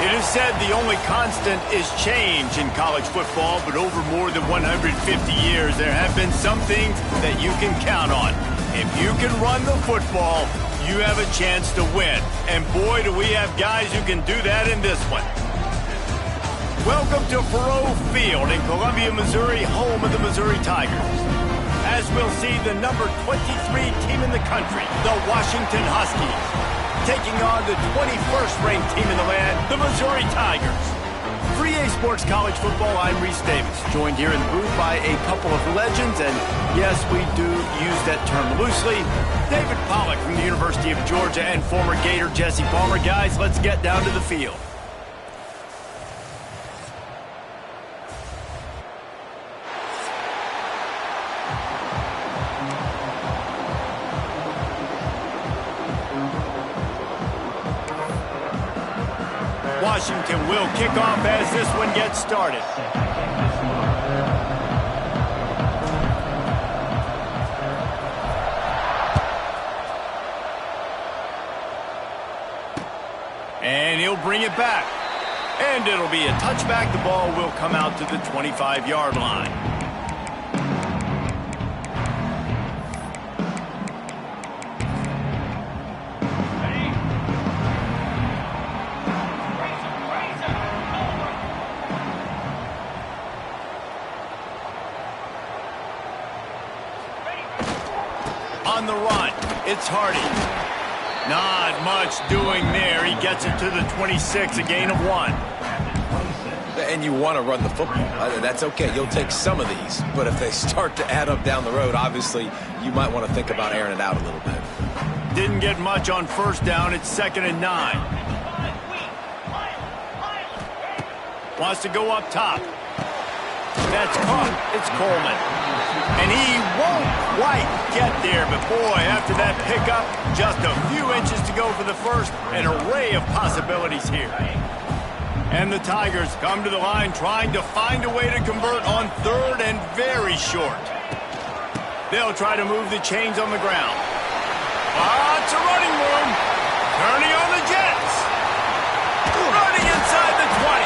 It is said the only constant is change in college football, but over more than 150 years, there have been some things that you can count on. If you can run the football, you have a chance to win. And boy, do we have guys who can do that in this one. Welcome to Faurot Field in Columbia, Missouri, home of the Missouri Tigers. As we'll see, the number 23 team in the country, the Washington Huskies, taking on the 21st ranked team in the land, the Missouri Tigers. For EA Sports College Football, I'm Reese Davis, joined here in the booth by a couple of legends, and yes, we do use that term loosely. David Pollack from the University of Georgia and former Gator Jesse Palmer. Guys, let's get down to the field. Washington will kick off as this one gets started. And he'll bring it back. And it'll be a touchback. The ball will come out to the 25-yard line. On the run, it's Hardy. Not much doing there. He gets it to the 26, a gain of 1. And you want to run the football. That's okay. You'll take some of these. But if they start to add up down the road, obviously, you might want to think about airing it out a little bit. Didn't get much on first down. It's 2nd and 9. Wants to go up top. That's caught. It's Coleman. And he won't quite get there, but boy, after that pickup, just a few inches to go for the first. An array of possibilities here. And the Tigers come to the line trying to find a way to convert on 3rd and very short. They'll try to move the chains on the ground. It's a running room. Turning on the Jets. Running inside the 20.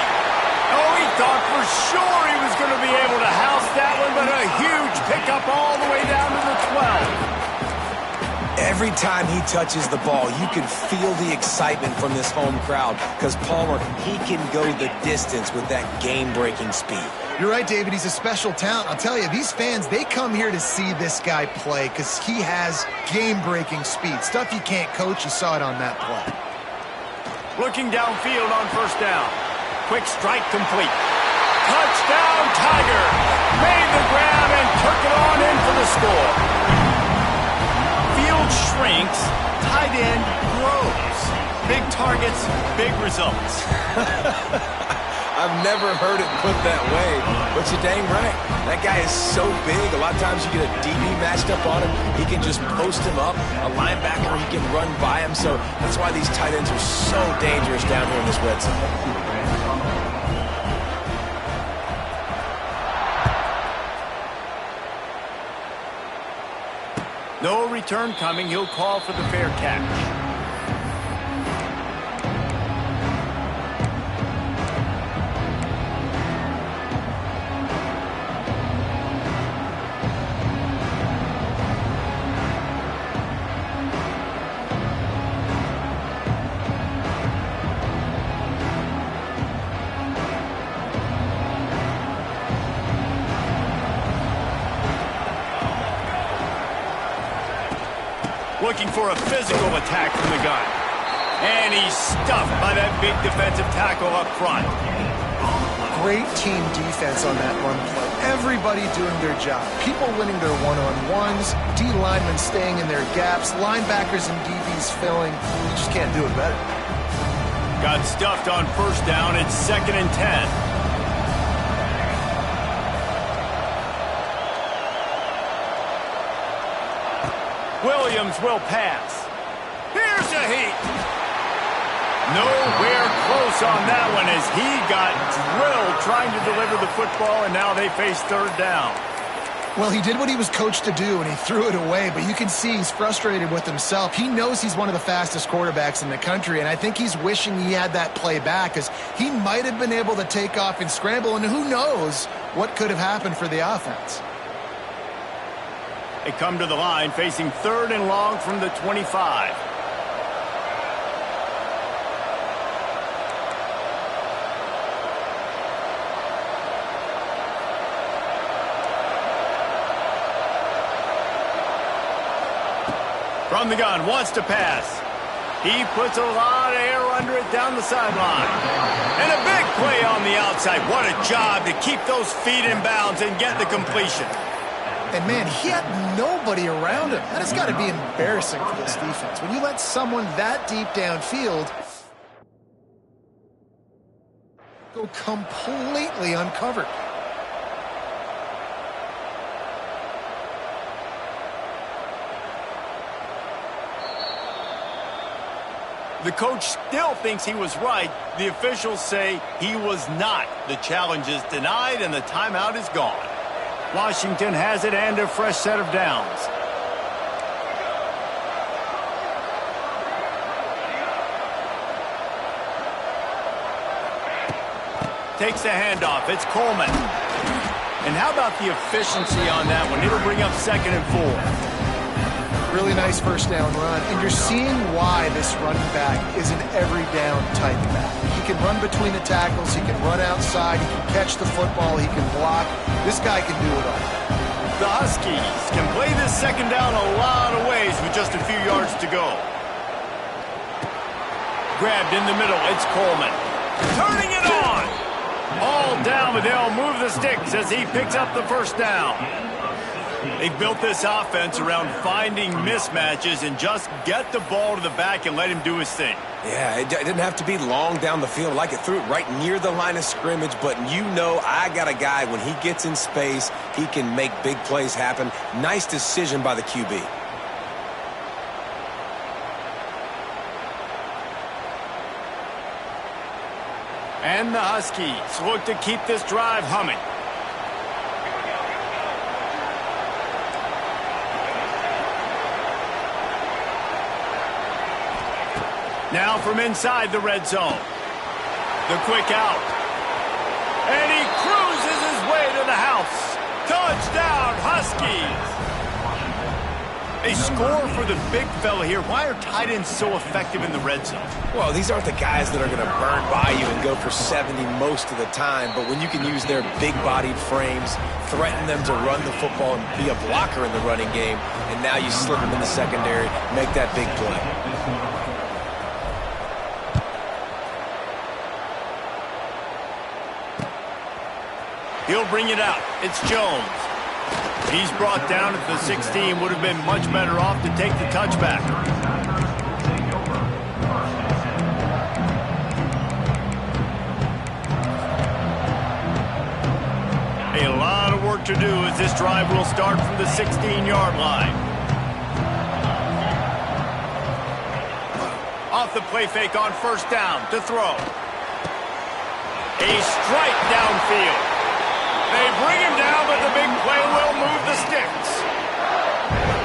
Oh, he thought for sure he was going to be able to house that one, but a huge pickup all the way down to the 12. Every time he touches the ball, you can feel the excitement from this home crowd because Palmer, he can go the distance with that game-breaking speed. You're right, David. He's a special talent. I'll tell you, these fans, they come here to see this guy play because he has game-breaking speed. Stuff you can't coach. You saw it on that play. Looking downfield on first down. Quick strike complete. Touchdown, Tiger. Made the grab and took it on in for the score. Field shrinks, tight end grows. Big targets, big results. I've never heard it put that way, but you're dang right. That guy is so big. A lot of times you get a DB matched up on him. He can just post him up. A linebacker, he can run by him. So that's why these tight ends are so dangerous down here in this red zone. No return coming. He'll call for the fair catch. Looking for a physical attack from the gun. And he's stuffed by that big defensive tackle up front. Great team defense on that run play. Everybody doing their job. People winning their one-on-ones, D linemen staying in their gaps, linebackers and DBs filling. You just can't do it better. Got stuffed on first down. It's 2nd and 10. Williams will pass. Here's a heat. Nowhere close on that one as he got drilled trying to deliver the football, and now they face 3rd down. Well, he did what he was coached to do, and he threw it away, but you can see he's frustrated with himself. He knows he's one of the fastest quarterbacks in the country, and I think he's wishing he had that play back, because he might have been able to take off and scramble, and who knows what could have happened for the offense. They come to the line facing 3rd and long from the 25. From the gun, wants to pass. He puts a lot of air under it down the sideline. And a big play on the outside. What a job to keep those feet in bounds and get the completion. And, man, he had nobody around him. That has got to be embarrassing for this defense. When you let someone that deep downfield go completely uncovered. The coach still thinks he was right. The officials say he was not. The challenge is denied, and the timeout is gone. Washington has it and a fresh set of downs. Takes the handoff. It's Coleman. And how about the efficiency on that one? It'll bring up 2nd and 4. Really nice first down run, and you're seeing why this running back is an every down type back. He can run between the tackles, he can run outside, he can catch the football, he can block. This guy can do it all. The Huskies can play this 2nd down a lot of ways with just a few yards to go. Grabbed in the middle, it's Coleman. Turning it on! All down, but they'll move the sticks as he picks up the first down. They built this offense around finding mismatches and just get the ball to the back and let him do his thing. Yeah, it didn't have to be long down the field. Like it threw it right near the line of scrimmage, but you know I got a guy, when he gets in space, he can make big plays happen. Nice decision by the QB. And the Huskies look to keep this drive humming. Now from inside the red zone. The quick out. And he cruises his way to the house. Touchdown, Huskies. They score for the big fella here. Why are tight ends so effective in the red zone? Well, these aren't the guys that are going to burn by you and go for 70 most of the time, but when you can use their big-bodied frames, threaten them to run the football and be a blocker in the running game, and now you slip them in the secondary, make that big play. He'll bring it out. It's Jones. He's brought down at the 16. Would have been much better off to take the touchback. A lot of work to do as this drive will start from the 16-yard line. Off the play fake on first down to throw. A strike downfield. They bring him down, but the big play will move the sticks.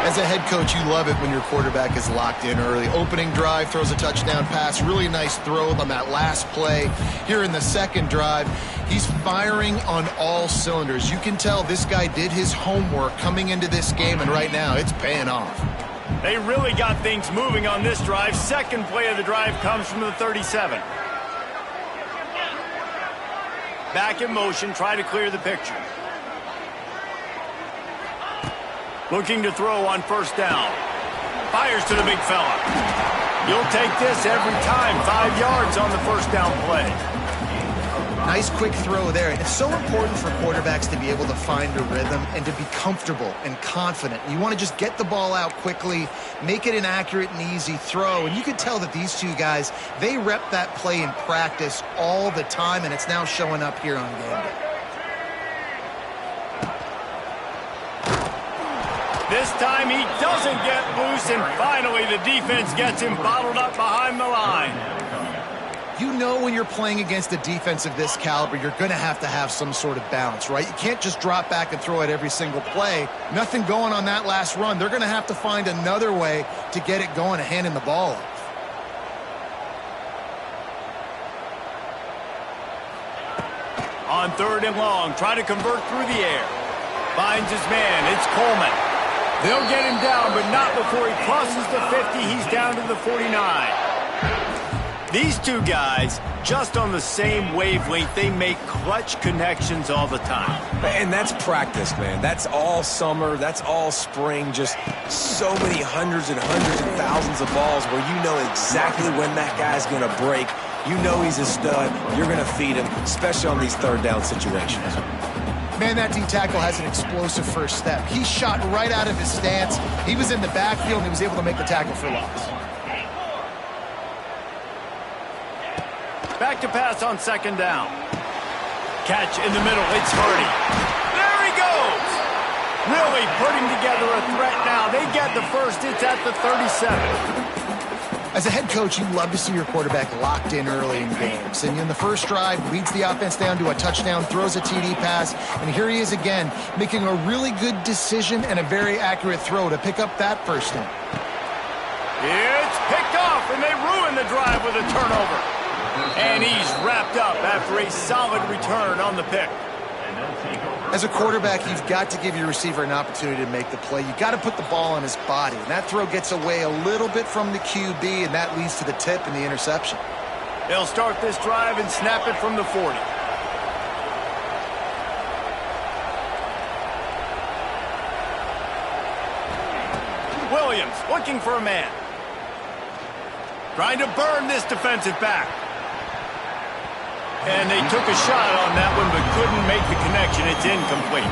As a head coach, you love it when your quarterback is locked in early. Opening drive, throws a touchdown pass. Really nice throw on that last play. Here in the second drive, he's firing on all cylinders. You can tell this guy did his homework coming into this game, and right now it's paying off. They really got things moving on this drive. Second play of the drive comes from the 37. Back in motion, try to clear the picture. Looking to throw on first down. Fires to the big fella. You'll take this every time. 5 yards on the first down play. Nice quick throw there. It's so important for quarterbacks to be able to find a rhythm and to be comfortable and confident. You want to just get the ball out quickly, make it an accurate and easy throw. And you can tell that these two guys, they rep that play in practice all the time, and it's now showing up here on game day. This time he doesn't get loose, and finally the defense gets him bottled up behind the line. You know when you're playing against a defense of this caliber, you're going to have some sort of balance, right? You can't just drop back and throw it every single play. Nothing going on that last run. They're going to have to find another way to get it going and handing the ball off. On 3rd and long, trying to convert through the air. Finds his man. It's Coleman. They'll get him down, but not before he crosses the 50. He's down to the 49. These two guys, just on the same wavelength, they make clutch connections all the time. And that's practice, man. That's all summer. That's all spring. Just so many hundreds and thousands of balls where you know exactly when that guy's going to break. You know he's a stud. You're going to feed him, especially on these 3rd down situations. Man, that D-tackle has an explosive first step. He shot right out of his stance. He was in the backfield, and he was able to make the tackle for loss. Back to pass on 2nd down. Catch in the middle. It's Hardy. There he goes. Really putting together a threat now. They get the first. It's at the 37. As a head coach, you love to see your quarterback locked in early in games. And in the first drive, leads the offense down to a touchdown, throws a TD pass, and here he is again, making a really good decision and a very accurate throw to pick up that first down. It's picked off, and they ruin the drive with a turnover. And he's wrapped up after a solid return on the pick. As a quarterback, you've got to give your receiver an opportunity to make the play. You've got to put the ball on his body. And that throw gets away a little bit from the QB, and that leads to the tip and the interception. They'll start this drive and snap it from the 40. Williams looking for a man. Trying to burn this defensive back. And they took a shot on that one but couldn't make the connection. It's incomplete.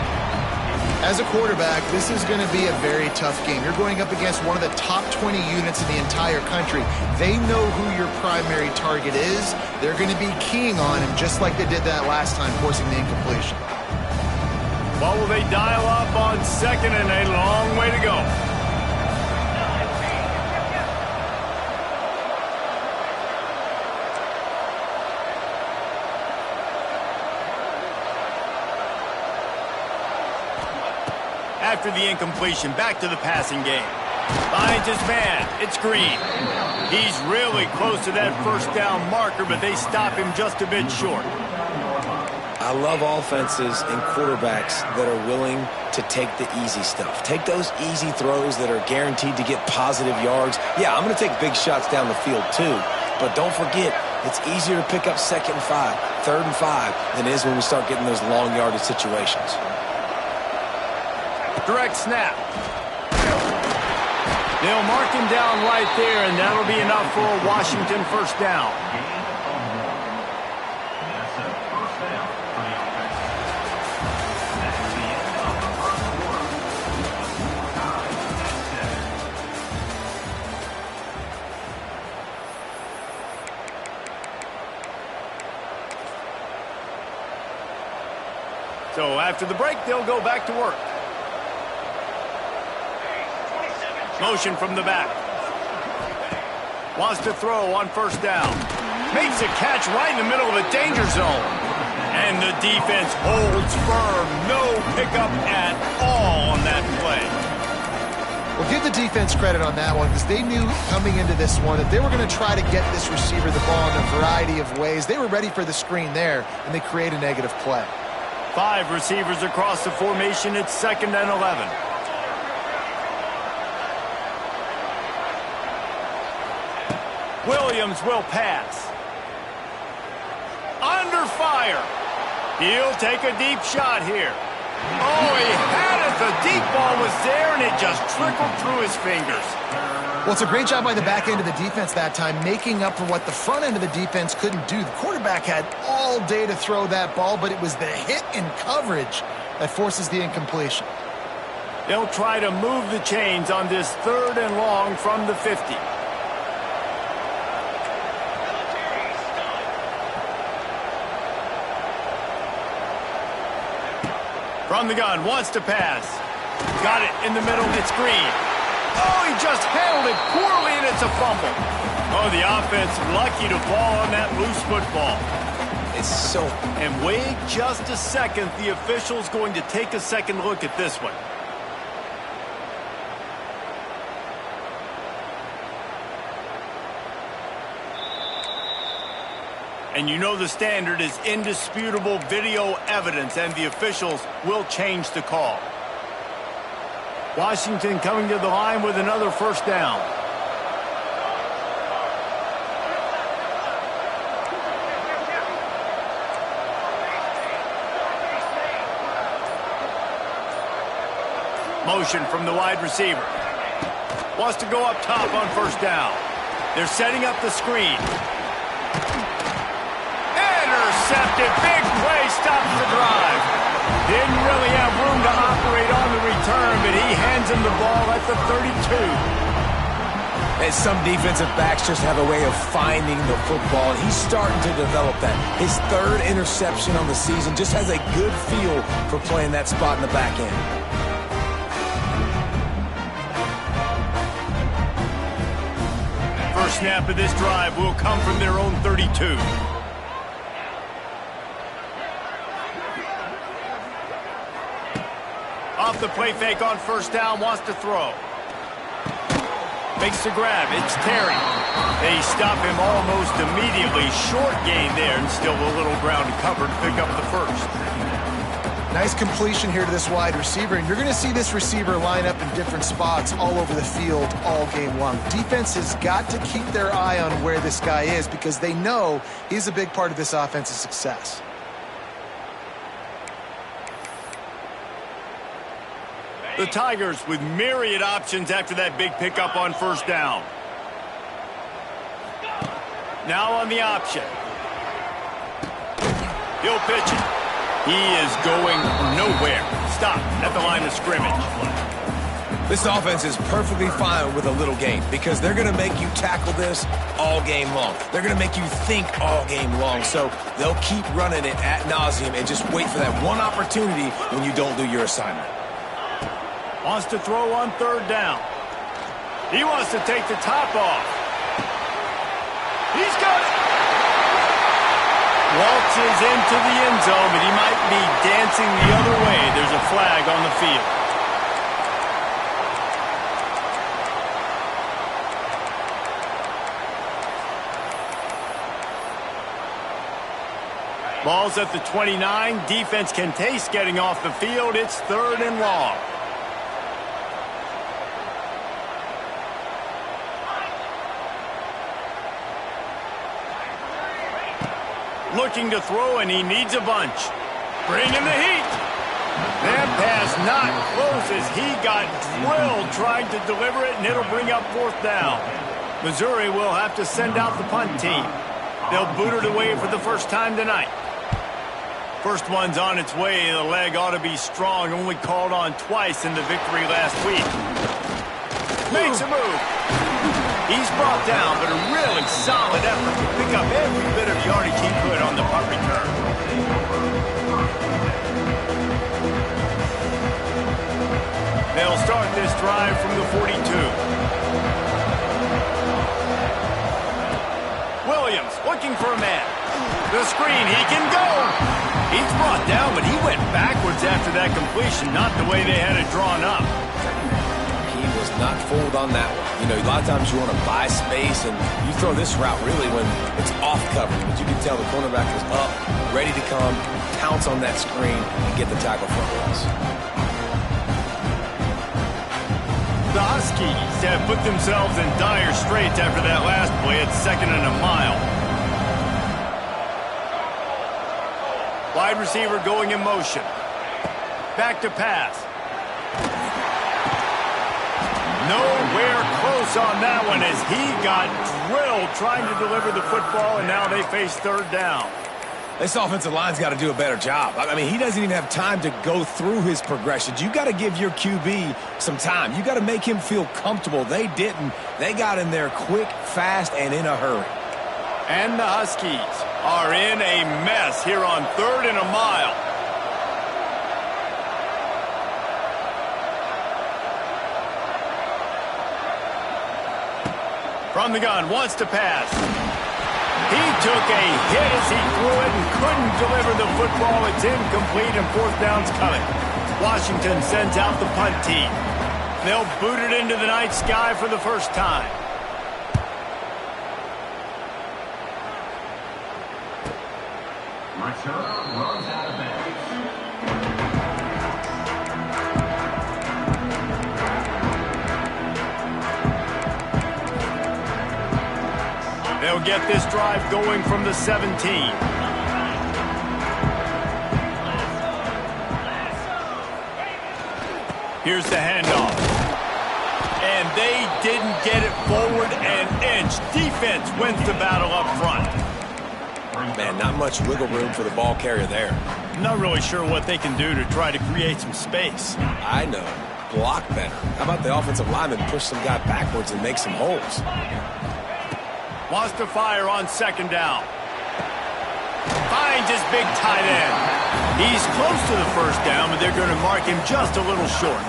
As a quarterback, this is going to be a very tough game. You're going up against one of the top 20 units in the entire country. They know who your primary target is. They're going to be keying on him just like they did that last time, forcing the incompletion. What will they dial up on 2nd and a long way to go? After the incompletion, back to the passing game. Finds his man. It's Green. He's really close to that first down marker, but they stop him just a bit short. I love offenses and quarterbacks that are willing to take the easy stuff. Take those easy throws that are guaranteed to get positive yards. Yeah, I'm going to take big shots down the field too, but don't forget, it's easier to pick up 2nd and 5, 3rd and 5 than it is when we start getting those long yardage situations. Direct snap. They'll mark him down right there, and that'll be enough for a Washington first down. So after the break, they'll go back to work. Motion from the back. Wants to throw on 1st down. Makes a catch right in the middle of the danger zone. And the defense holds firm. No pickup at all on that play. Well, give the defense credit on that one because they knew coming into this one that they were going to try to get this receiver the ball in a variety of ways. They were ready for the screen there, and they create a negative play. 5 receivers across the formation. It's 2nd and 11. Williams will pass. Under fire. He'll take a deep shot here. Oh, he had it. The deep ball was there, and it just trickled through his fingers. Well, it's a great job by the back end of the defense that time, making up for what the front end of the defense couldn't do. The quarterback had all day to throw that ball, but it was the hit and coverage that forces the incompletion. They'll try to move the chains on this 3rd and long from the 50. From the gun, wants to pass. Got it in the middle, it's Green. Oh, he just handled it poorly, and it's a fumble. Oh, the offense lucky to fall on that loose football. It's so... And wait just a second. The official's going to take a second look at this one. And you know the standard is indisputable video evidence, and the officials will change the call. Washington coming to the line with another first down. Motion from the wide receiver. Wants to go up top on first down. They're setting up the screen. Intercepted. Big play stops the drive. Didn't really have room to operate on the return, but he hands him the ball at the 32. And some defensive backs just have a way of finding the football, and he's starting to develop that. His third interception on the season, just has a good feel for playing that spot in the back end. First snap of this drive will come from their own 32. Off the play fake on first down, wants to throw. Makes the grab, it's Terry. They stop him almost immediately. Short gain there, and still a little ground to cover to pick up the first. Nice completion here to this wide receiver, and you're going to see this receiver line up in different spots all over the field all game long. Defense has got to keep their eye on where this guy is because they know he's a big part of this offense's success. The Tigers with myriad options after that big pickup on first down. Now on the option. He'll pitch it. He is going nowhere. Stop at the line of scrimmage. This offense is perfectly fine with a little game because they're going to make you tackle this all game long. They're going to make you think all game long. So they'll keep running it ad nauseum and just wait for that one opportunity when you don't do your assignment. Wants to throw on third down. He wants to take the top off. He's got it. Waltzes into the end zone, but he might be dancing the other way. There's a flag on the field. Ball's at the 29. Defense can taste getting off the field. It's third and long. Looking to throw, and he needs a bunch. Bring in the heat. That pass not close as he got drilled trying to deliver it, and it'll bring up fourth down. Missouri will have to send out the punt team. They'll boot it away for the first time tonight. First one's on its way. The leg ought to be strong. Only called on twice in the victory last week. Makes a move. He's brought down, but a really solid effort to pick up every bit of yardage he could on the punt return. They'll start this drive from the 42. Williams looking for a man. The screen, he can go. He's brought down, but he went backwards after that completion, not the way they had it drawn up. He was not fooled on that one. You know, a lot of times you want to buy space, and you throw this route really when it's off coverage. But you can tell the cornerback is up, ready to come, pounce on that screen, and get the tackle for a loss. The Huskies have put themselves in dire straits after that last play at 2nd and a mile. Wide receiver going in motion. Back to pass. Nowhere close on that one as he got drilled trying to deliver the football, and now they face third down. This offensive line's got to do a better job. I mean, he doesn't even have time to go through his progressions. You got to give your QB some time. You got to make him feel comfortable. They didn't. They got in there quick, fast, and in a hurry. And the Huskies are in a mess here on 3rd and a mile. From the gun, wants to pass. He took a hit as he threw it and couldn't deliver the football. It's incomplete and fourth down's coming. Washington sends out the punt team. They'll boot it into the night sky for the first time. Return runs out of bounds. They'll get this drive going from the 17. Here's the handoff. And they didn't get it forward an inch. Defense wins the battle up front. Man, not much wiggle room for the ball carrier there. Not really sure what they can do to try to create some space. I know. Block better. How about the offensive lineman push some guy backwards and make some holes? Wants to fire on second down. Finds his big tight end. He's close to the first down, but they're going to mark him just a little short.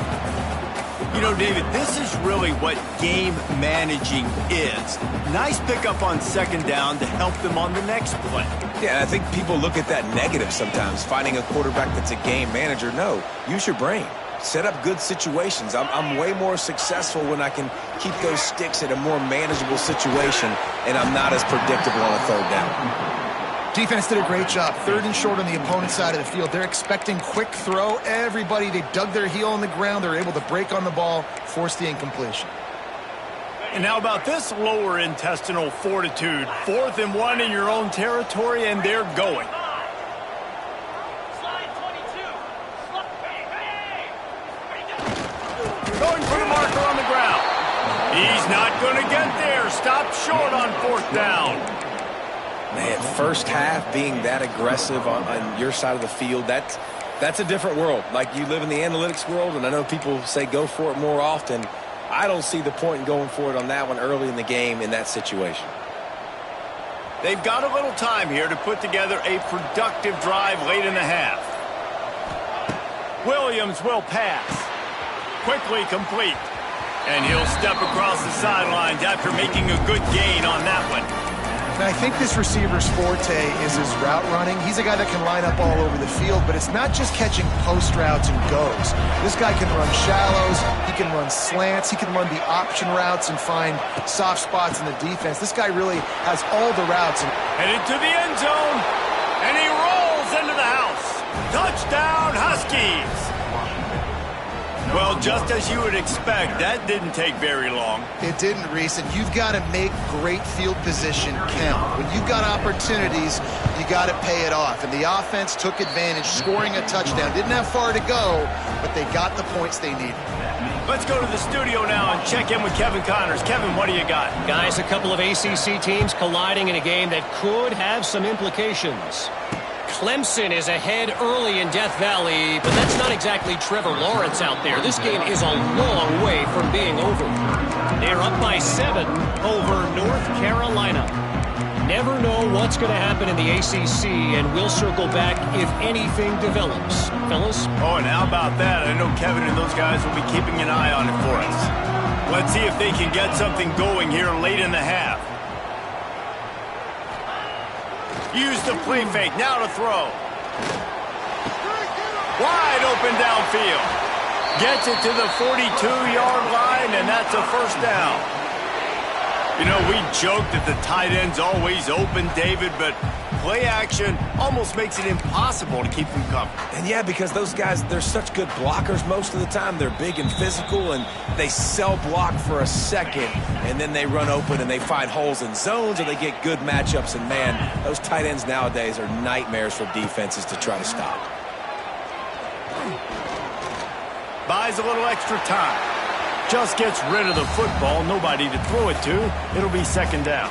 You know, David, this is really what game managing is. Nice pickup on second down to help them on the next play. Yeah, I think people look at that negative sometimes, finding a quarterback that's a game manager. No, use your brain. Set up good situations. I'm way more successful when I can keep those sticks at a more manageable situation, and I'm not as predictable on a third down. Defense did a great job. Third and short on the opponent's side of the field. They're expecting quick throw. Everybody, they dug their heel on the ground. They're able to break on the ball, force the incompletion. And how about this lower intestinal fortitude? 4th and 1 in your own territory, and they're going. Going for the marker on the ground. He's not going to get there. Stopped short on 4th down. Man, first half being that aggressive on your side of the field, that's a different world. Like, you live in the analytics world, and I know people say go for it more often. I don't see the point in going for it on that one early in the game in that situation. They've got a little time here to put together a productive drive late in the half. Williams will pass. Quickly complete. And he'll step across the sidelines after making a good gain on that one. And I think this receiver's forte is his route running. He's a guy that can line up all over the field, but it's not just catching post routes and goes. This guy can run shallows, he can run slants, he can run the option routes and find soft spots in the defense. This guy really has all the routes. Headed to the end zone, and he rolls into the house. Touchdown, Huskies! Well, just as you would expect, that didn't take very long. It didn't, Reese, and you've got to make great field position count. When you've got opportunities, you got to pay it off. And the offense took advantage, scoring a touchdown. Didn't have far to go, but they got the points they needed. Let's go to the studio now and check in with Kevin Connors. Kevin, what do you got? Guys, a couple of ACC teams colliding in a game that could have some implications. Clemson is ahead early in Death Valley, but that's not exactly Trevor Lawrence out there. This game is a long way from being over. They're up by 7 over North Carolina. Never know what's going to happen in the ACC, and we'll circle back if anything develops. Fellas? Oh, and how about that? I know Kevin and those guys will be keeping an eye on it for us. Let's see if they can get something going here late in the half. Use the play fake, now to throw. Wide open downfield. Gets it to the 42-yard line, and that's a first down. You know, we joke that the tight end's always open, David, but play action almost makes it impossible to keep them covered. And yeah, because those guys, they're such good blockers most of the time. They're big and physical, and they sell block for a second, and then they run open and they find holes in zones, or they get good matchups. And man, those tight ends nowadays are nightmares for defenses to try to stop. Buys a little extra time. Just gets rid of the football, nobody to throw it to. It'll be second down.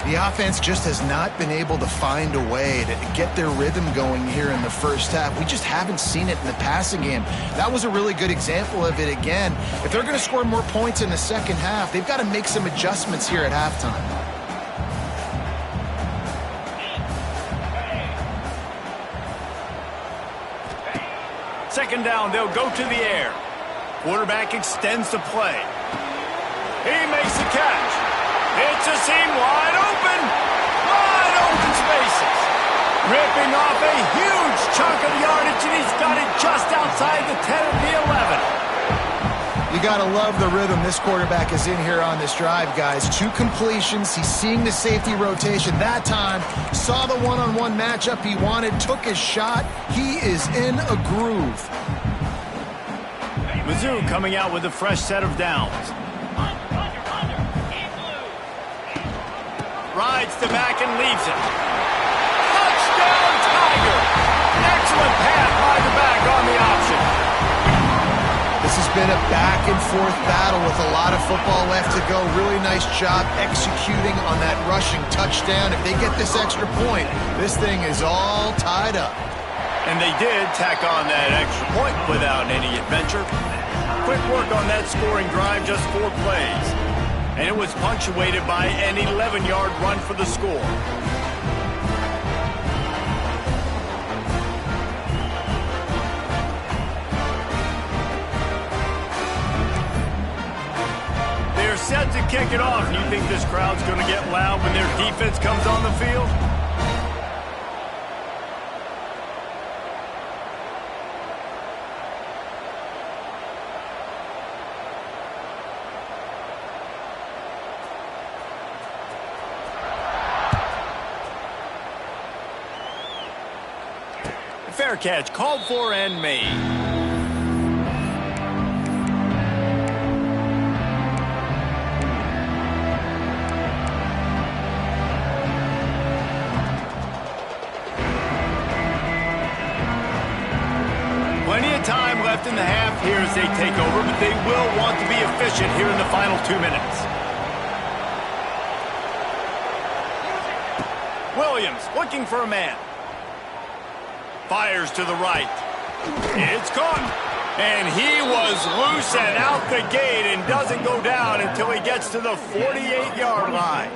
The offense just has not been able to find a way to get their rhythm going here in the first half. We just haven't seen it in the passing game. That was a really good example of it again. If they're going to score more points in the second half, they've got to make some adjustments here at halftime. Second down, they'll go to the air. Quarterback extends the play. He makes the catch. Splits a seam wide open. Wide open spaces. Ripping off a huge chunk of yardage, and he's got it just outside the 10 of the 11. You got to love the rhythm this quarterback is in here on this drive, guys. 2 completions. He's seeing the safety rotation that time. Saw the one-on-one matchup he wanted. Took his shot. He is in a groove. Mizzou coming out with a fresh set of downs. Rides to back and leaves it. Touchdown, Tiger! Excellent pass by the back on the option. This has been a back-and-forth battle with a lot of football left to go. Really nice job executing on that rushing touchdown. If they get this extra point, this thing is all tied up. And they did tack on that extra point without any adventure. Quick work on that scoring drive, just 4 plays. And it was punctuated by an 11-yard run for the score. Set to kick it off. You think this crowd's going to get loud when their defense comes on the field? Fair catch, called for and made. Time left in the half here as they take over, but they will want to be efficient here in the final 2 minutes. Williams looking for a man. Fires to the right. It's caught. And he was loose and out the gate and doesn't go down until he gets to the 48-yard line.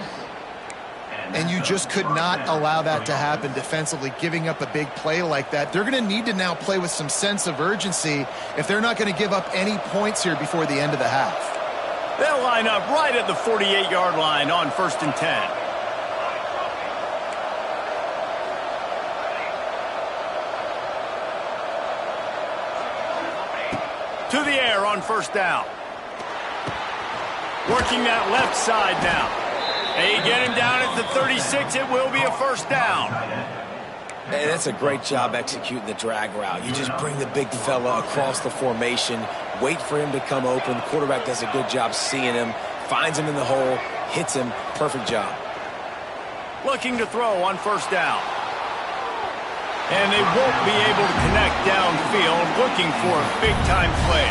And you just could not allow that to happen defensively, giving up a big play like that. They're going to need to now play with some sense of urgency if they're not going to give up any points here before the end of the half. They'll line up right at the 48-yard line on 1st and 10. To the air on 1st down. Working that left side now. They get him down at the 36. It will be a 1st down. And that's a great job executing the drag route. You just bring the big fella across the formation, wait for him to come open. The quarterback does a good job seeing him, finds him in the hole, hits him. Perfect job. Looking to throw on 1st down. And they won't be able to connect downfield, looking for a big-time play.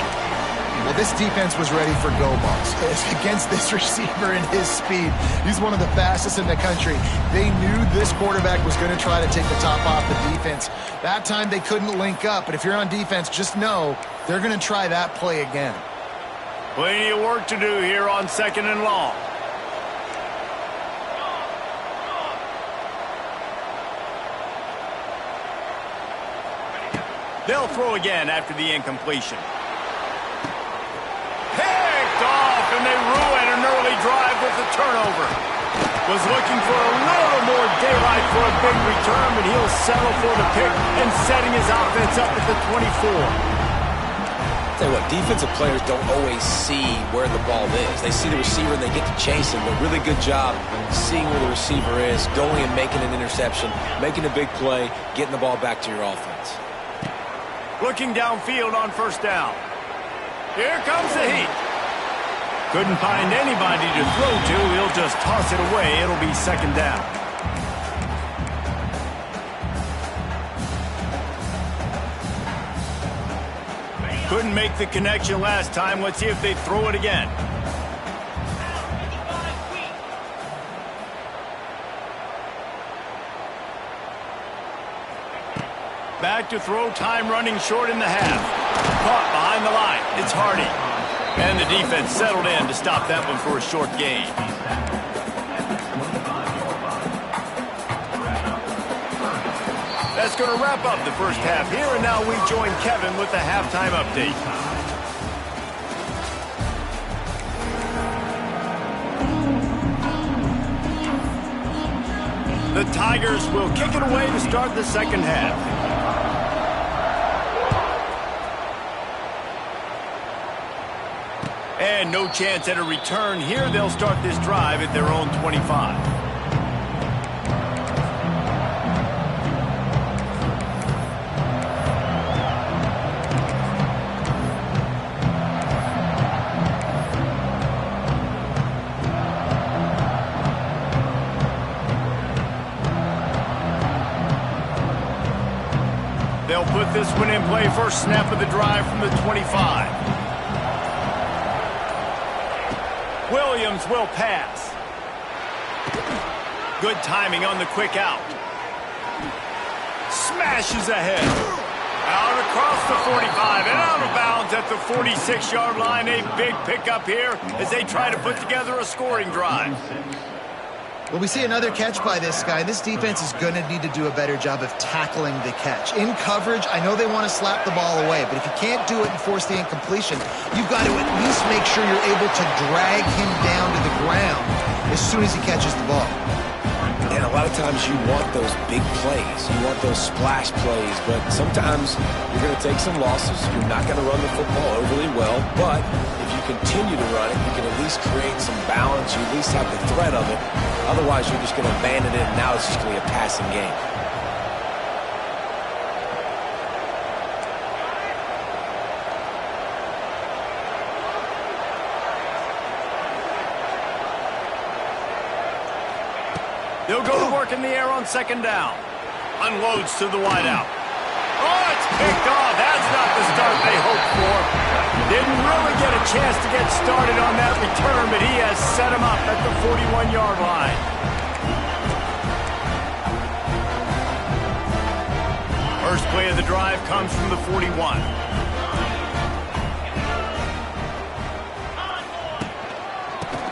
Well, this defense was ready for go balls against this receiver and his speed. He's one of the fastest in the country. They knew this quarterback was going to try to take the top off the defense. That time they couldn't link up, but if you're on defense, just know they're going to try that play again. Plenty of work to do here on 2nd and long. They'll throw again after the incompletion. Picked off, and they ruin an early drive with the turnover. Was looking for a little more daylight for a big return, but he'll settle for the pick and setting his offense up at the 24. Tell you what, defensive players don't always see where the ball is. They see the receiver and they get to chase him, but really good job seeing where the receiver is, going and making an interception, making a big play, getting the ball back to your offense. Looking downfield on 1st down. Here comes the heat. Couldn't find anybody to throw to. He'll just toss it away. It'll be 2nd down. Couldn't make the connection last time. Let's see if they throw it again. Back to throw, time running short in the half. Caught behind the line. It's Hardy. And the defense settled in to stop that one for a short gain. That's going to wrap up the first half here, and now we join Kevin with the halftime update. The Tigers will kick it away to start the second half. And no chance at a return here. They'll start this drive at their own 25. They'll put this one in play. First snap of the drive from the 25. Williams will pass. Good timing on the quick out. Smashes ahead. Out across the 45 and out of bounds at the 46-yard line. A big pickup here as they try to put together a scoring drive. Well, we see another catch by this guy. This defense is going to need to do a better job of tackling the catch. In coverage, I know they want to slap the ball away, but if you can't do it and force the incompletion, you've got to at least make sure you're able to drag him down to the ground as soon as he catches the ball. And a lot of times you want those big plays. You want those splash plays, but sometimes you're going to take some losses. You're not going to run the football overly well, but if you continue to run it, you can at least create some balance. You at least have the threat of it. Otherwise, you're just going to abandon it, and now it's just going to be a passing game. They'll go to work in the air on second down. Unloads to the wideout. Oh, it's picked off. That's not the start they hoped for. Didn't really get a chance to get started on that return, but he has set him up at the 41-yard line. First play of the drive comes from the 41.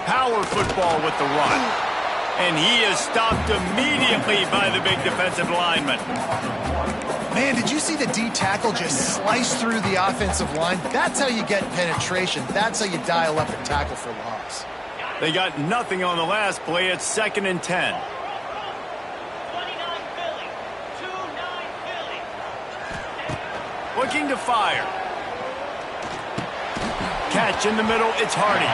Power football with the run. And he is stopped immediately by the big defensive lineman. Man, did you see the D tackle just slice through the offensive line? That's how you get penetration. That's how you dial up and tackle for loss. They got nothing on the last play. It's 2nd and 10. 29 Philly. 2-9 Philly. Looking to fire. Catch in the middle. It's Hardy.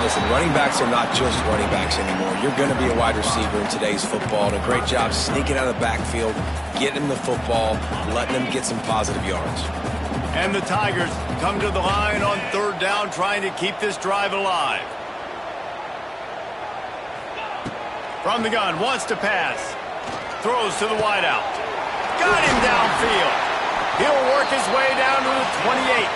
Listen, running backs are not just running backs anymore. You're going to be a wide receiver in today's football. And a great job sneaking out of the backfield, getting him the football, letting him get some positive yards. And the Tigers come to the line on third down, trying to keep this drive alive. From the gun, wants to pass. Throws to the wideout. Got him downfield. He'll work his way down to the 28.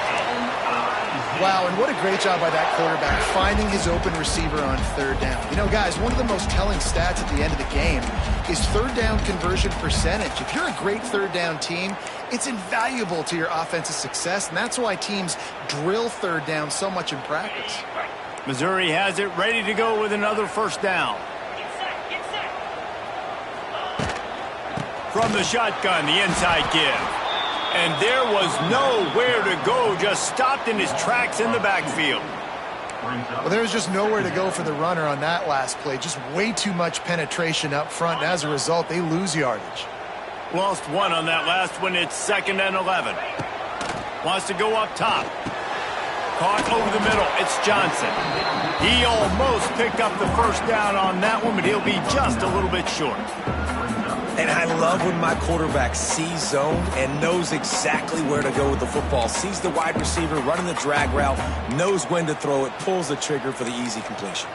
Wow, and what a great job by that quarterback, finding his open receiver on third down. You know, guys, one of the most telling stats at the end of the game is third down conversion percentage. If you're a great third down team, it's invaluable to your offensive success, and that's why teams drill third down so much in practice. Missouri has it ready to go with another first down. Get set. From the shotgun, the inside give. And there was nowhere to go, just stopped in his tracks in the backfield. Well, there was just nowhere to go for the runner on that last play. Just way too much penetration up front, and as a result, they lose yardage. Lost one on that last one. It's 2nd and 11. Wants to go up top. Caught over the middle. It's Johnson. He almost picked up the first down on that one, but he'll be just a little bit short. And I love when my quarterback sees zone and knows exactly where to go with the football. Sees the wide receiver running the drag route, knows when to throw it, pulls the trigger for the easy completion.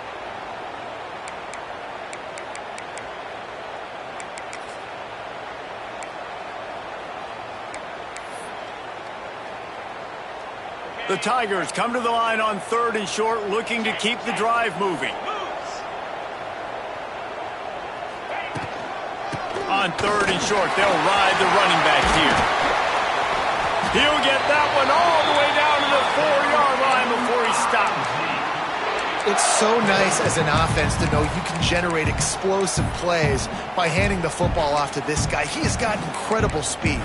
The Tigers come to the line on 3rd and short, looking to keep the drive moving. On 3rd and short, they'll ride the running back here. He'll get that one all the way down to the 4-yard line before he stops. It's so nice as an offense to know you can generate explosive plays by handing the football off to this guy. He has got incredible speed.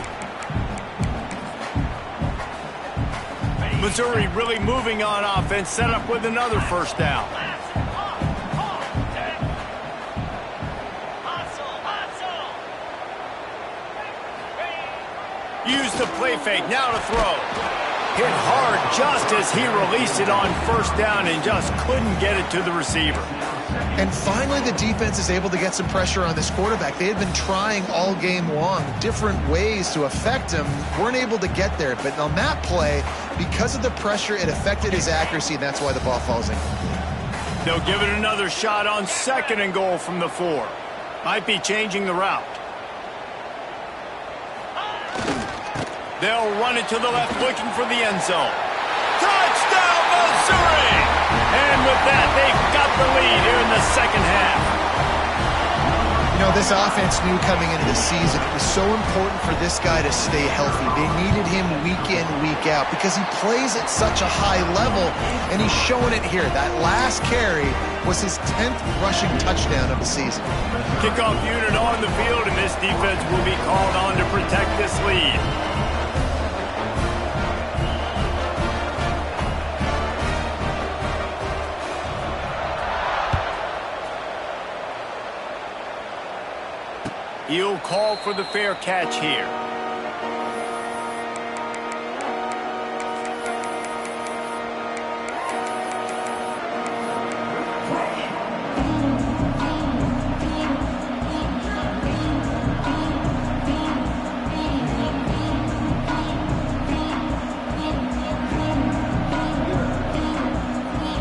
Missouri really moving on offense, set up with another first down. Hustle. Use the play fake, now to throw. Hit hard just as he released it on first down and just couldn't get it to the receiver. And finally, the defense is able to get some pressure on this quarterback. They had been trying all game long different ways to affect him, weren't able to get there. But on that play, because of the pressure, it affected his accuracy, and that's why the ball falls in. They'll give it another shot on 2nd and goal from the 4. Might be changing the route. They'll run it to the left, looking for the end zone. Touchdown, Missouri! And with that, they've got the lead here in the second half. You know, this offense knew coming into the season it was so important for this guy to stay healthy. They needed him week in, week out because he plays at such a high level, and he's showing it here. That last carry was his 10th rushing touchdown of the season. Kickoff unit on the field, and this defense will be called on to protect this lead. He'll call for the fair catch here.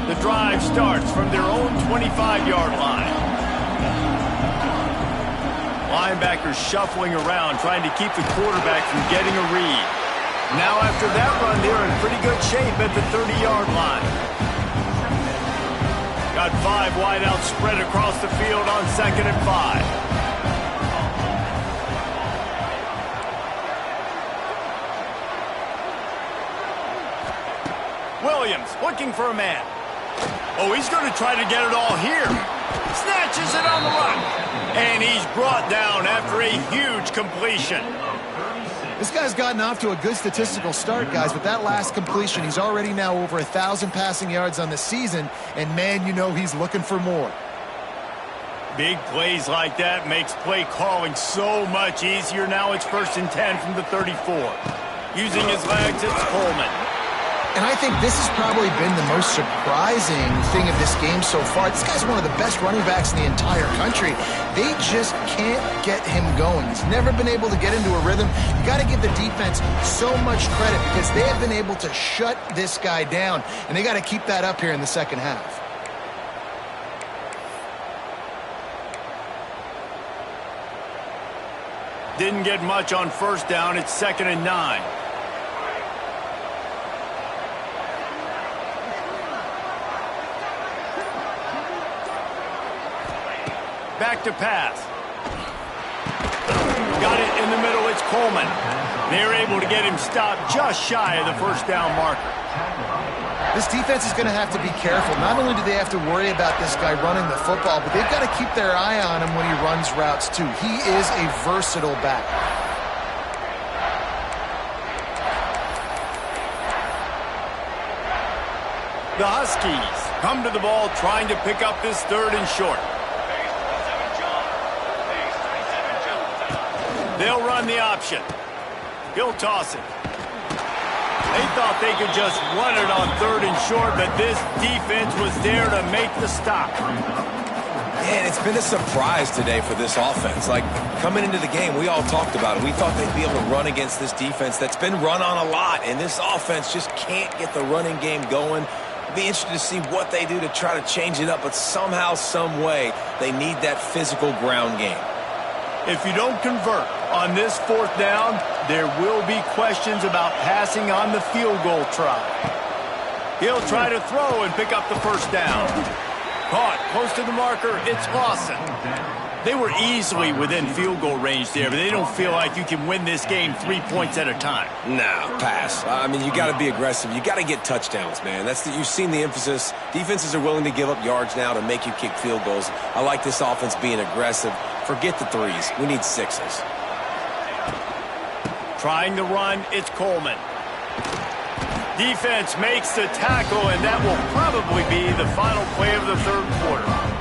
The drive starts from their own 25-yard line. Linebackers shuffling around, trying to keep the quarterback from getting a read. Now after that run, they're in pretty good shape at the 30-yard line. Got 5 wideouts spread across the field on 2nd and 5. Williams looking for a man. Oh, he's going to try to get it all here. Snatches it on the run. And he's brought down after a huge completion. This guy's gotten off to a good statistical start, guys, but that last completion, he's already now over 1,000 passing yards on the season, and man, you know he's looking for more. Big plays like that makes play calling so much easier. Now it's 1st and 10 from the 34. Using his legs, it's Coleman. And I think this has probably been the most surprising thing of this game so far. This guy's one of the best running backs in the entire country. They just can't get him going. He's never been able to get into a rhythm. You got to give the defense so much credit because they have been able to shut this guy down, and they got to keep that up here in the second half. Didn't get much on first down. It's 2nd and 9. Back to pass. Got it in the middle. It's Coleman. They're able to get him stopped just shy of the first down marker. This defense is going to have to be careful. Not only do they have to worry about this guy running the football, but they've got to keep their eye on him when he runs routes too. He is a versatile back. The Huskies come to the ball trying to pick up this 3rd and short. They'll run the option. He'll toss it. They thought they could just run it on 3rd and short, but this defense was there to make the stop. Man, it's been a surprise today for this offense. Like, coming into the game, we all talked about it. We thought they'd be able to run against this defense that's been run on a lot, and this offense just can't get the running game going. Be interested to see what they do to try to change it up, but somehow, some way, they need that physical ground game. If you don't convert on this 4th down, there will be questions about passing on the field goal try. He'll try to throw and pick up the first down. Caught close to the marker, it's Lawson. They were easily within field goal range there, but they don't feel like you can win this game 3 points at a time. Nah, pass. I mean, you got to be aggressive. You got to get touchdowns, man. You've seen the emphasis. Defenses are willing to give up yards now to make you kick field goals. I like this offense being aggressive. Forget the 3s. We need 6s. Trying to run, it's Coleman. Defense makes the tackle, and that will probably be the final play of the 3rd quarter.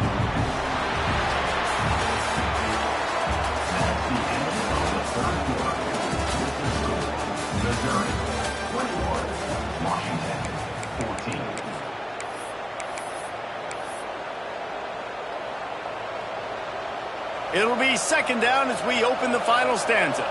be second down as we open the final stanza.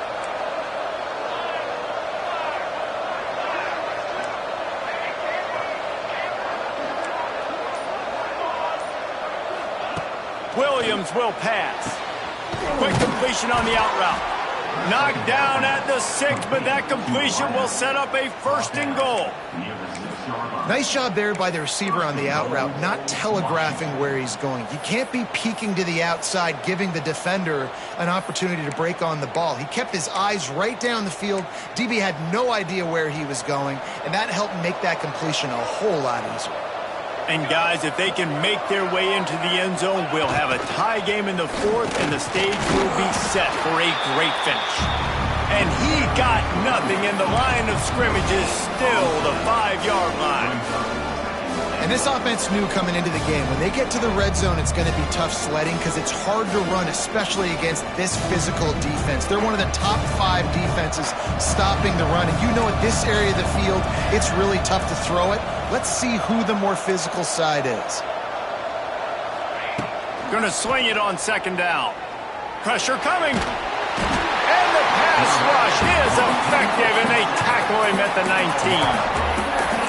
Williams will pass. Quick completion on the out route. Knocked down at the 6, but that completion will set up a 1st and goal. Nice job there by the receiver on the out route, not telegraphing where he's going. You can't be peeking to the outside, giving the defender an opportunity to break on the ball. He kept his eyes right down the field. DB had no idea where he was going, and that helped make that completion a whole lot easier. And guys, if they can make their way into the end zone, we'll have a tie game in the 4th, and the stage will be set for a great finish. And he got nothing, and the line of scrimmage is still the 5-yard line. And this offense knew coming into the game, when they get to the red zone, it's going to be tough sledding because it's hard to run, especially against this physical defense. They're one of the top 5 defenses stopping the run. And you know, at this area of the field, it's really tough to throw it. Let's see who the more physical side is. Going to swing it on second down. Pressure coming. And the pass rush is effective, and they tackle him at the 19.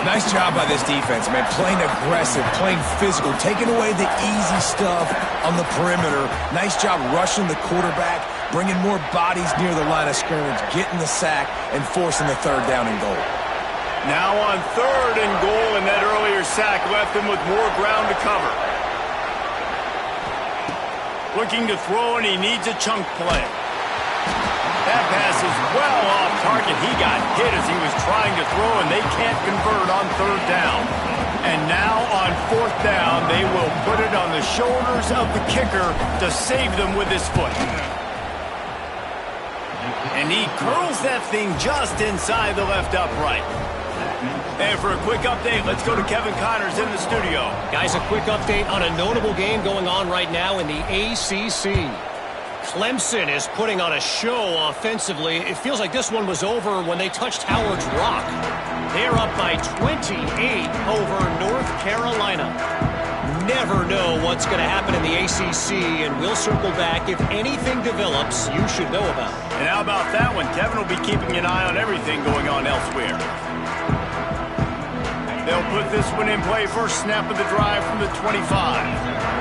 Nice job by this defense, man. Playing aggressive, playing physical, taking away the easy stuff on the perimeter. Nice job rushing the quarterback, bringing more bodies near the line of scrimmage, getting the sack, and forcing the 3rd down and goal. Now on 3rd and goal, and that earlier sack left him with more ground to cover. Looking to throw, and he needs a chunk play. That pass is well off target. He got hit as he was trying to throw, and they can't convert on 3rd down. And now on 4th down, they will put it on the shoulders of the kicker to save them with his foot. And he curls that thing just inside the left upright. And for a quick update, let's go to Kevin Connors in the studio. Guys, a quick update on a notable game going on right now in the ACC. Clemson is putting on a show offensively. It feels like this one was over when they touched Howard's Rock. They're up by 28 over North Carolina. Never know what's going to happen in the ACC, and we'll circle back if anything develops you should know about. And how about that one? Kevin will be keeping an eye on everything going on elsewhere. They'll put this one in play. First snap of the drive from the 25.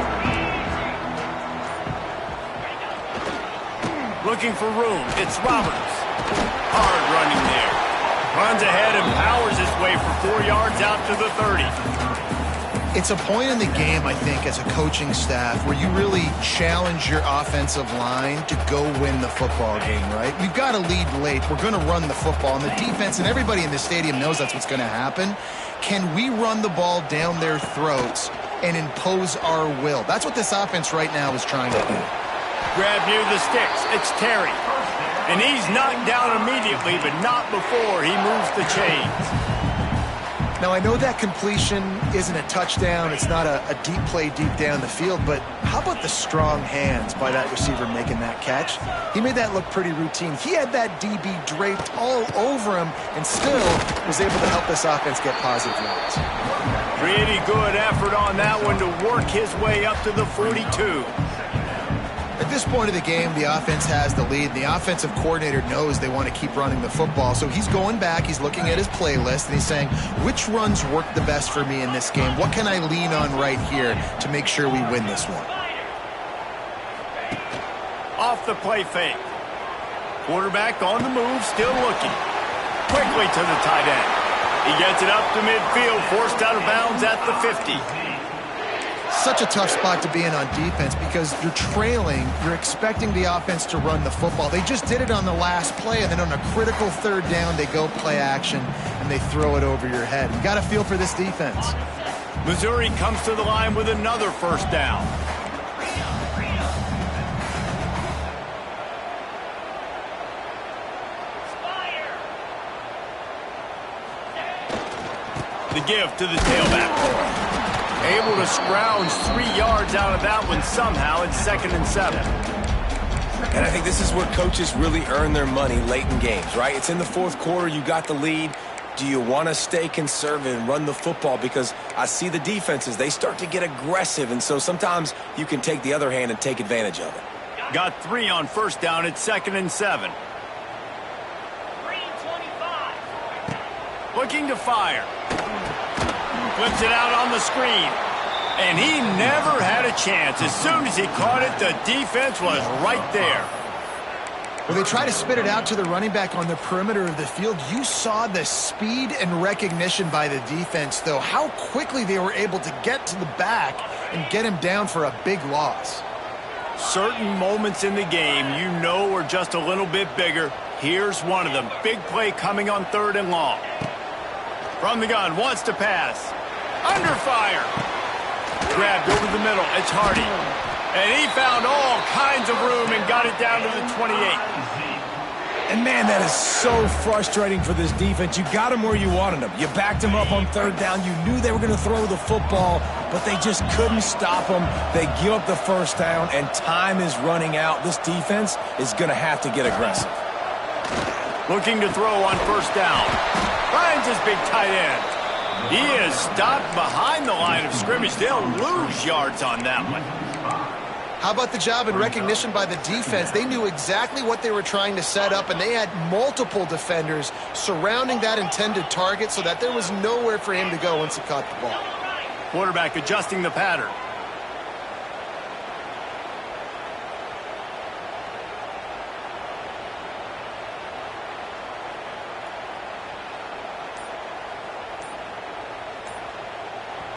Looking for room. It's Roberts. Hard running there. Runs ahead and powers his way for 4 yards out to the 30. It's a point in the game, I think, as a coaching staff where you really challenge your offensive line to go win the football game, right? We've got to lead late. We're going to run the football. And the defense and everybody in the stadium knows that's what's going to happen. Can we run the ball down their throats and impose our will? That's what this offense right now is trying to do. Grab near the sticks. It's Terry. And he's knocked down immediately, but not before he moves the chains. Now, I know that completion isn't a touchdown. It's not a deep play deep down the field, but how about the strong hands by that receiver making that catch? He made that look pretty routine. He had that DB draped all over him and still was able to help this offense get positive yards. Pretty good effort on that one to work his way up to the 42. At this point of the game, the offense has the lead. The offensive coordinator knows they want to keep running the football. So he's going back, he's looking at his playlist, and he's saying, which runs work the best for me in this game? What can I lean on right here to make sure we win this one? Off the play fake. Quarterback on the move, still looking. Quickly to the tight end. He gets it up to midfield, forced out of bounds at the 50. Such a tough spot to be in on defense because you're trailing, you're expecting the offense to run the football. They just did it on the last play, and then on a critical 3rd down, they go play action, and they throw it over your head. You got to feel for this defense. Missouri comes to the line with another 1st down. The give to the tailback. Able to scrounge 3 yards out of that one somehow in 2nd and 7. And I think this is where coaches really earn their money late in games, right? It's in the 4th quarter. You got the lead. Do you want to stay conservative and run the football? Because I see the defenses, they start to get aggressive. And so sometimes you can take the other hand and take advantage of it. Got 3 on first down at 2nd and 7. Green 25. Looking to fire. Flips it out on the screen. And he never had a chance. As soon as he caught it, the defense was right there. When they try to spit it out to the running back on the perimeter of the field, you saw the speed and recognition by the defense, though, how quickly they were able to get to the back and get him down for a big loss. Certain moments in the game you know are just a little bit bigger. Here's one of them. Big play coming on 3rd and long. From the gun, wants to pass. Under fire. Grabbed over the middle. It's Hardy. And he found all kinds of room and got it down to the 28. And, man, that is so frustrating for this defense. You got him where you wanted him. You backed him up on 3rd down. You knew they were going to throw the football, but they just couldn't stop him. They give up the 1st down, and time is running out. This defense is going to have to get aggressive. Looking to throw on 1st down. Finds his big tight end. He is stopped behind the line of scrimmage. They'll lose yards on that one. How about the job and recognition by the defense? They knew exactly what they were trying to set up, and they had multiple defenders surrounding that intended target so that there was nowhere for him to go once he caught the ball. Quarterback adjusting the pattern.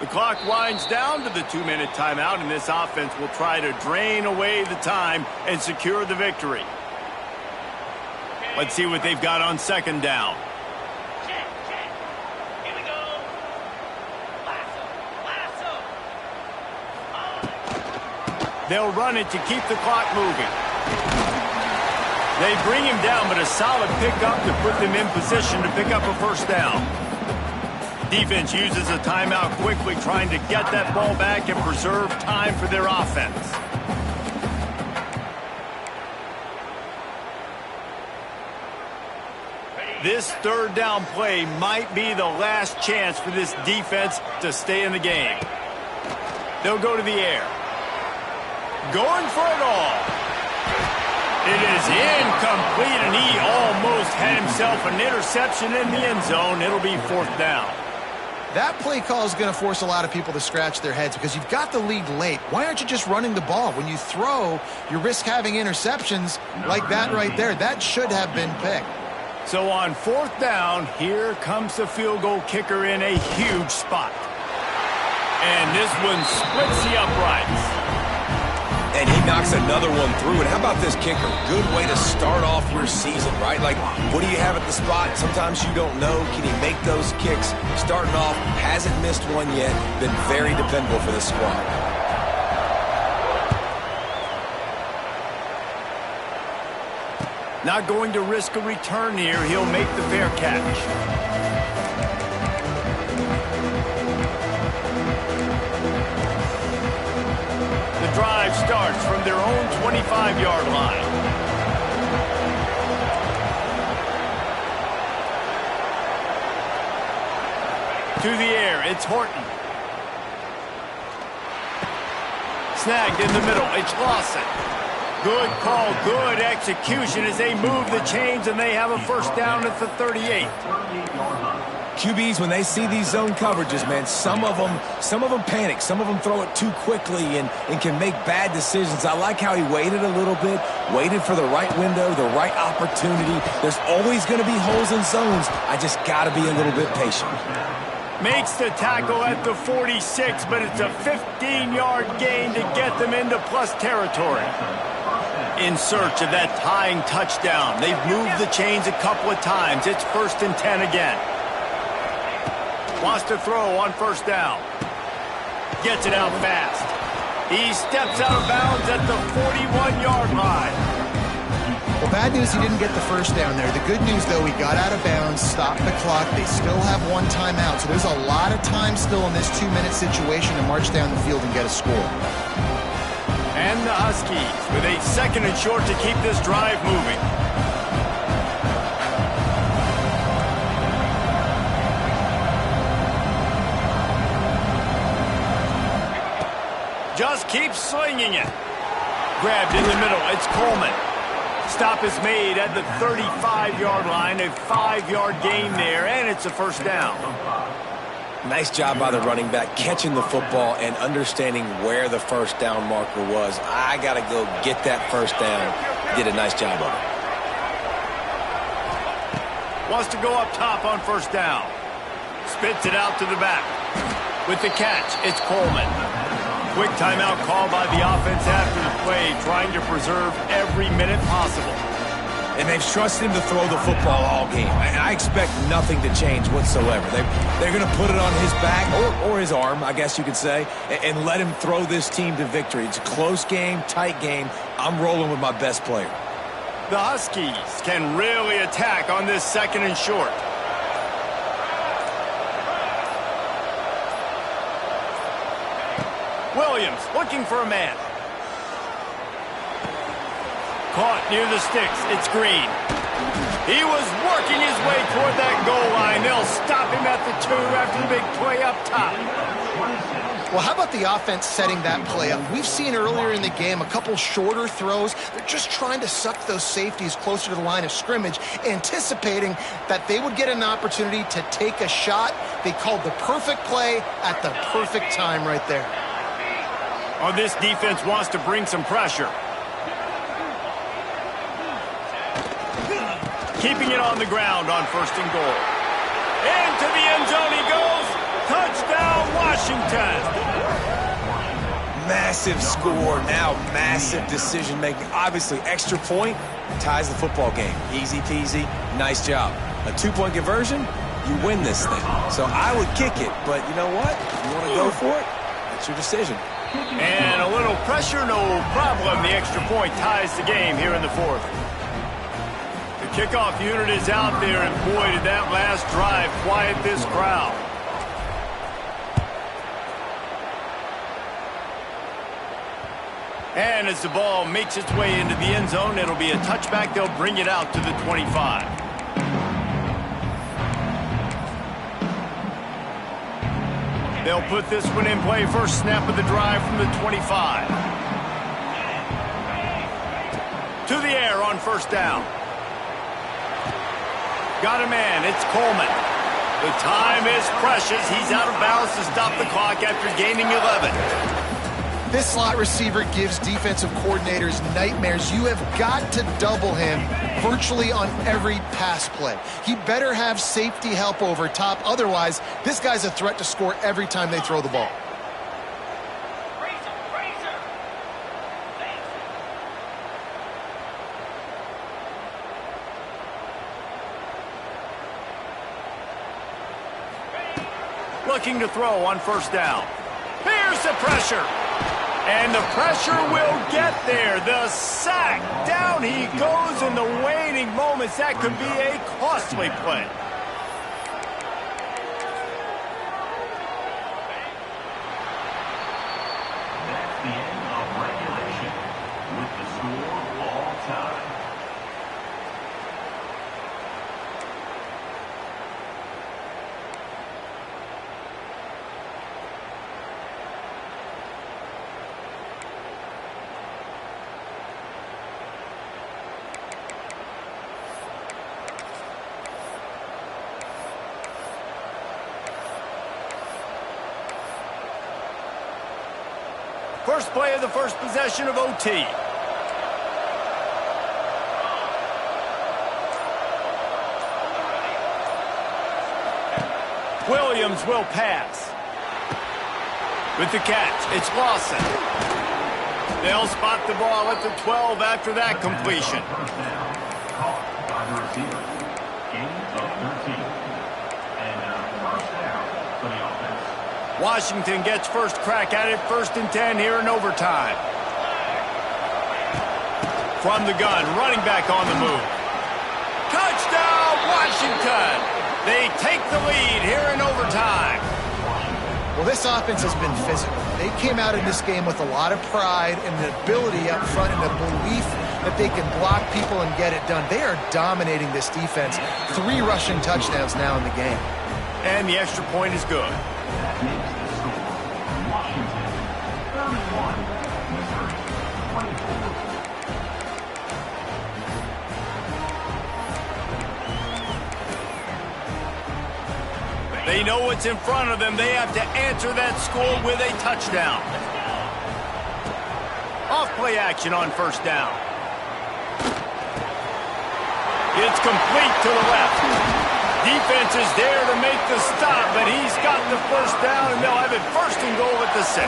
The clock winds down to the 2-minute timeout, and this offense will try to drain away the time and secure the victory. Let's see what they've got on 2nd down. Check. Here we go. Lasso. They'll run it to keep the clock moving. They bring him down, but a solid pickup to put them in position to pick up a 1st down. Defense uses a timeout quickly, trying to get that ball back and preserve time for their offense. This 3rd down play might be the last chance for this defense to stay in the game. They'll go to the air. Going for it all. It is incomplete, and he almost had himself an interception in the end zone. It'll be 4th down. That play call is going to force a lot of people to scratch their heads because you've got the lead late. Why aren't you just running the ball? When you throw, you risk having interceptions like that right there. That should have been picked. So on 4th down, here comes the field goal kicker in a huge spot. And this one splits the uprights. And he knocks another one through. And how about this kicker? Good way to start off your season, right? Like, what do you have at the spot? Sometimes you don't know. Can he make those kicks? Starting off, hasn't missed one yet. Been very dependable for this squad. Not going to risk a return here. He'll make the fair catch. The drive starts from their own 25-yard line. To the air, it's Horton. Snagged in the middle, it's Lawson. Good call, good execution as they move the chains, and they have a 1st down at the 38. QBs, when they see these zone coverages, man, some of them panic. Some of them throw it too quickly and can make bad decisions. I like how he waited a little bit, waited for the right window, the right opportunity. There's always going to be holes in zones. I just got to be a little bit patient. Makes the tackle at the 46, but it's a 15-yard gain to get them into plus territory. In search of that tying touchdown. They've moved the chains a couple of times. It's 1st and 10 again. Wants to throw on 1st down. Gets it out fast. He steps out of bounds at the 41-yard line. Well, bad news, he didn't get the 1st down there. The good news, though, he got out of bounds, stopped the clock. They still have one timeout, so there's a lot of time still in this 2-minute situation to march down the field and get a score. And the Huskies with a 2nd and short to keep this drive moving. Just keep slinging it. grabbed in the middle. It's Coleman. Stop is made at the 35-yard line, a 5-yard gain there, and it's a first down. Nice job by the running back catching the football and understanding where the first down marker was. I got to go get that first down. Did a nice job of it. Wants to go up top on first down. Spits it out to the back. With the catch, it's Coleman. Quick timeout call by the offense after the play, trying to preserve every minute possible. And they've trusted him to throw the football all game. And I expect nothing to change whatsoever. They're going to put it on his back, or his arm, I guess you could say, and let him throw this team to victory. It's a close game, tight game. I'm rolling with my best player. The Huskies can really attack on this second and short. Williams looking for a man. Caught near the sticks. It's Green. He was working his way toward that goal line. They'll stop him at the 2 after the big play up top. Well, how about the offense setting that play up? We've seen earlier in the game a couple shorter throws. They're just trying to suck those safeties closer to the line of scrimmage, anticipating that they would get an opportunity to take a shot. They called the perfect play at the perfect time right there. Oh, this defense wants to bring some pressure. Keeping it on the ground on first and goal. Into the end zone he goes. Touchdown, Washington. Massive score, now massive decision-making. Obviously, extra point ties the football game. Easy peasy, nice job. A 2-point conversion, you win this thing. So I would kick it, but you know what? If you want to go for it, that's your decision. And a little pressure, no problem. The extra point ties the game here in the fourth. The kickoff unit is out there, and boy, did that last drive quiet this crowd. And as the ball makes its way into the end zone, it'll be a touchback. They'll bring it out to the 25. They'll put this one in play. First snap of the drive from the 25. To the air on first down. Got a man. It's Coleman. The time is precious. He's out of bounds to stop the clock after gaining 11. This slot receiver gives defensive coordinators nightmares. You have got to double him virtually on every pass play. He better have safety help over top. Otherwise, this guy's a threat to score every time they throw the ball. Looking to throw on first down. Here's the pressure. And the pressure will get there. The sack. Down he goes in the waning moments. That could be a costly play. That's the end of regulation with the score all time. First play of the first possession of OT. Williams will pass. With the catch, it's Lawson. They'll spot the ball at the 12 after that completion. First down, caught by the receiver. Gain of 13. And first down for the offense. Washington gets first crack at it, 1st and 10 here in overtime. From the gun, running back on the move. Touchdown, Washington! They take the lead here in overtime. Well, this offense has been physical. They came out in this game with a lot of pride and the ability up front and the belief that they can block people and get it done. They are dominating this defense. 3 rushing touchdowns now in the game. And the extra point is good. That makes the score Washington 31, Missouri 24. They know what's in front of them. They have to answer that score with a touchdown. Off-play action on first down. It's complete to the left. Defense is there to make the stop, but he's got the first down, and they'll have it first and goal at the 6.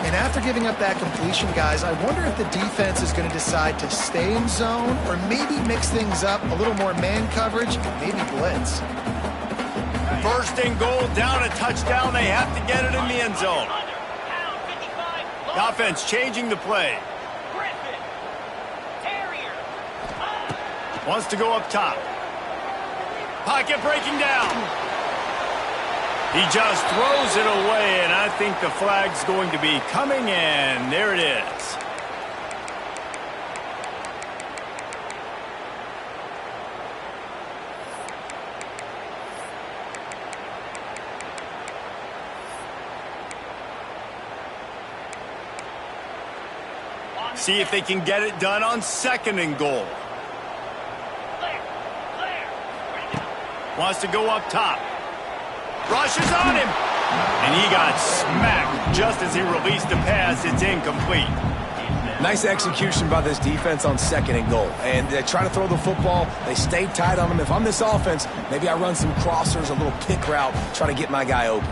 And after giving up that completion, guys, I wonder if the defense is going to decide to stay in zone or maybe mix things up, a little more man coverage, maybe blitz. First and goal, down a touchdown. They have to get it in the end zone. The offense changing the play. Wants to go up top. Pocket breaking down. He just throws it away, and I think the flag's going to be coming in. There it is. See if they can get it done on second and goal. Wants to go up top. Rushes on him. And he got smacked just as he released the pass. It's incomplete. Nice execution by this defense on second and goal. And they try to throw the football. They stay tight on them. If I'm this offense, maybe I run some crossers, a little pick route, try to get my guy open.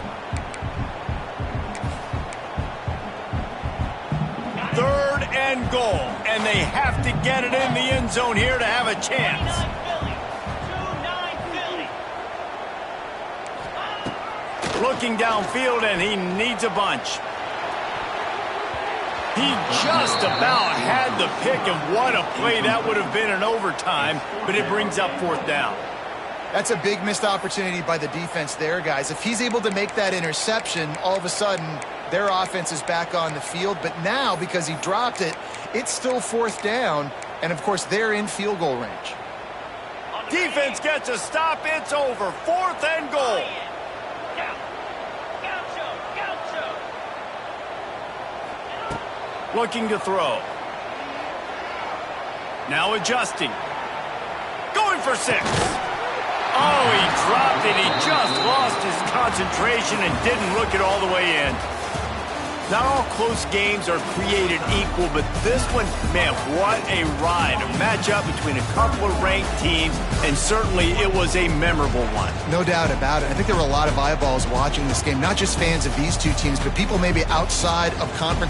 Third and goal. And they have to get it in the end zone here to have a chance. Looking downfield, and he needs a bunch. He just about had the pick, and what a play that would have been in overtime, but it brings up fourth down. That's a big missed opportunity by the defense there, guys. If he's able to make that interception, all of a sudden, their offense is back on the field. But now, because he dropped it, it's still fourth down, and of course, they're in field goal range. Defense gets a stop. It's over. Fourth and goal. Looking to throw. Now adjusting. Going for 6. Oh, he dropped it. He just lost his concentration and didn't look it all the way in. Not all close games are created equal, but this one, man, what a ride. A matchup between a couple of ranked teams, and certainly it was a memorable one. No doubt about it. I think there were a lot of eyeballs watching this game, not just fans of these two teams, but people maybe outside of conference